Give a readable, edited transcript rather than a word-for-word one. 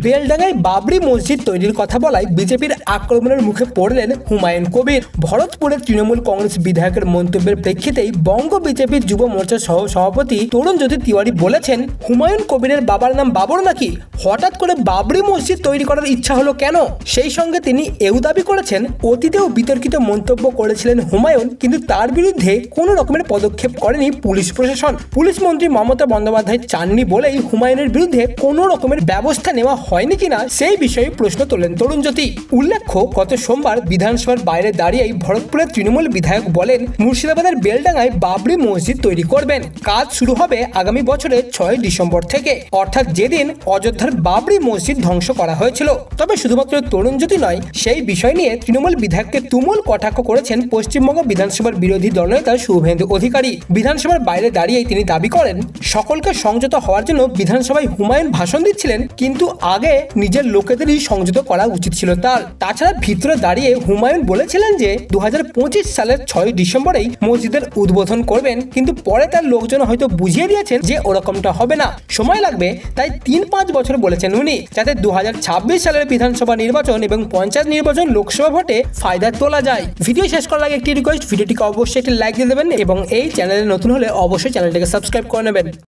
বেলডাঙ্গায় বাবরি মসজিদ তৈরির কথা বলায় বিজেপির আক্রমণের মুখে পড়লেন হুমায়ুন কবির। ভরতপুরের তৃণমূল কংগ্রেস বিধায়কের মন্তব্যের প্রেক্ষিতেই বঙ্গ বিজেপির যুব মোর্চা সহ সভাপতি তরুণজ্যোতি তিওয়ারি বলেছেন, হুমায়ুন কবিরের বাবার নাম বাবর নাকি? হঠাৎ করে বাবরি মসজিদ তৈরি করার ইচ্ছা হলো কেন? সেই সঙ্গে তিনি এও দাবি করেছেন, অতীতেও বিতর্কিত মন্তব্য করেছিলেন হুমায়ুন, কিন্তু তার বিরুদ্ধে কোনো রকমের পদক্ষেপ করেনি পুলিশ প্রশাসন। পুলিশ মন্ত্রী মমতা বন্দ্যোপাধ্যায় চাননি বলেই হুমায়ুনের বিরুদ্ধে কোনো রকমের ব্যবস্থা নেওয়া হয়নি কিনা সেই বিষয়ে প্রশ্ন তোলেন তরুণজ্যোতি। উল্লেখ্য, গত সোমবার বিধানসভার বাইরে দাঁড়িয়েই ভরতপুরের তৃণমূল বিধায়ক বলেন, মুর্শিদাবাদের বেলডাঙ্গায় বাবরি মসজিদ তৈরি করবেন। কাজ শুরু হবে আগামী বছরের 6 ডিসেম্বর থেকে, অর্থাৎ যেদিন অযোধ্যার বাবরি মসজিদ ধ্বংস করা হয়েছিল। তবে শুধুমাত্র তরুণজ্যোতি নয়, সেই বিষয় নিয়ে তৃণমূল বিধায়ককে তুমুল কটাক্ষ করেছেন পশ্চিমবঙ্গ বিধানসভার বিরোধী দলনেতা শুভেন্দু অধিকারী। বিধানসভার বাইরে দাঁড়িয়েই তিনি দাবি করেন, সকলকে সংযত হওয়ার জন্য বিধানসভায় হুমায়ুন ভাষণ দিচ্ছিলেন, কিন্তু আগে নিজের লোকেদেরই সংযত করা উচিত ছিল তার। তাছাড়া ভিতরে দাঁড়িয়ে হুমায়ুন বলেছিলেন যে 2025 সালের 6 ডিসেম্বরেই মসজিদের উদ্বোধন করবেন, কিন্তু পরে তার লোকজন হয়তো বুঝিয়ে দিয়েছেন যে ওরকমটা হবে না, সময় লাগবে। তাই 3-5 বছর বলেছেন উনি, যাতে 2026 সালের বিধানসভা নির্বাচন এবং পঞ্চায়েত নির্বাচন লোকসভা ভোটে ফায়দা তোলা যায়। ভিডিও শেষ করার আগে একটি রিকোয়েস্ট, ভিডিওটিকে অবশ্যই একটি লাইক দিয়ে দেবেন এবং এই চ্যানেলে নতুন হলে অবশ্যই চ্যানেলটিকে সাবস্ক্রাইব করে নেবেন।